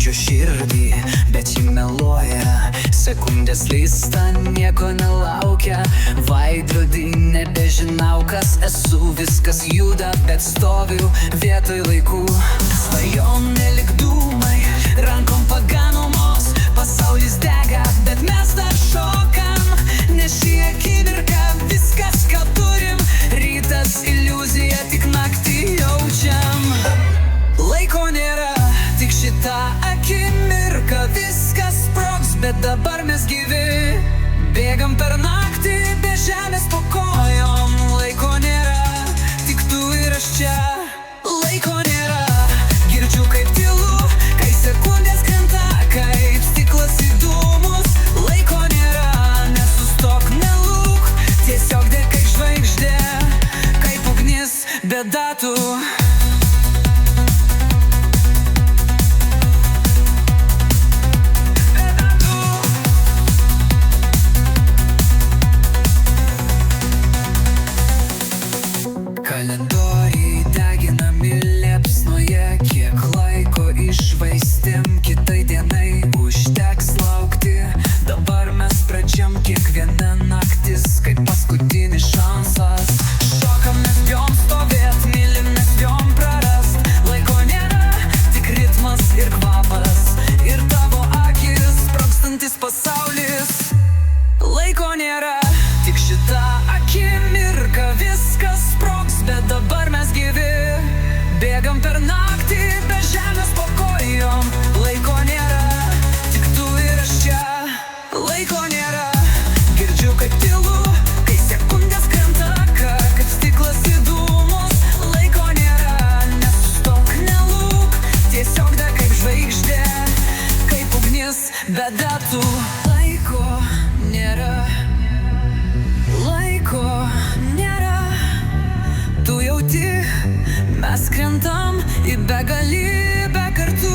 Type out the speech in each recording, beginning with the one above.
jaučiu širdį, bet ji meluoja. Sekundės lysta, nieko nelaukia. Vaidrodį nebežinau, kas esu. Viskas juda, bet stoviu vietoj laikų. Svajonė lyg dūmai, rankom paganomos. Pasaulis dega, bet mes dar šokam. Nes šį akimirką viskas, ką turim. Rytas iliuzija, tik naktį jaučiam. Laiko nėra, tik šitą akimirką viskas sprogs, bet dabar mes gyvi. Bėgam per naktį, be žemės po kojom. Laiko nėra, tik tu ir aš čia. Laiko nėra, girdžiu kaip tylu, kai sekundės krenta, kaip stiklas į dūmus. Laiko nėra, nesustok, nelūk, tiesiog dėk kaip žvaigždė, kaip ugnis be datų. Kalendoriai deginami liepsnoje, kiek laiko iššvaistėm, kitai dienai užteks laukti. Dabar mes pradžiam kiekviena naktis, kaip paskutinis šansas. Šokam, mes bijom stovėt, mylim, mes bijom prarast. Laiko nėra, tik ritmas ir kvapas, ir tavo akis, sprogstantis pasaulis. Laiko nėra, tik šitą akimirką viskas sprogs, bet dabar mes gyvi. Bėgam per naktį, be žemės po kojom. Laiko nėra, tik tu ir aš čia. Laiko nėra, girdžiu kaip tylu, kai sekundės krenta, kaip stiklas į dūmus. Laiko nėra, nesustok, nelūk, tiesiog deg kaip žvaigždė, kaip ugnis be datų. Laiko nėra, laiko nėra, tu jauti, mes krentam į begalybę kartu.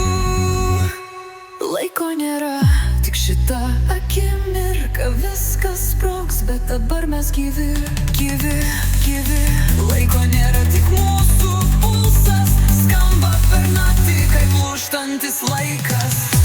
Laiko nėra, tik šitą akimirką viskas sprogs, bet dabar mes gyvi, gyvi, gyvi. Laiko nėra, tik mūsų pulsas skamba per naktį, kaip lūžtantis laikas.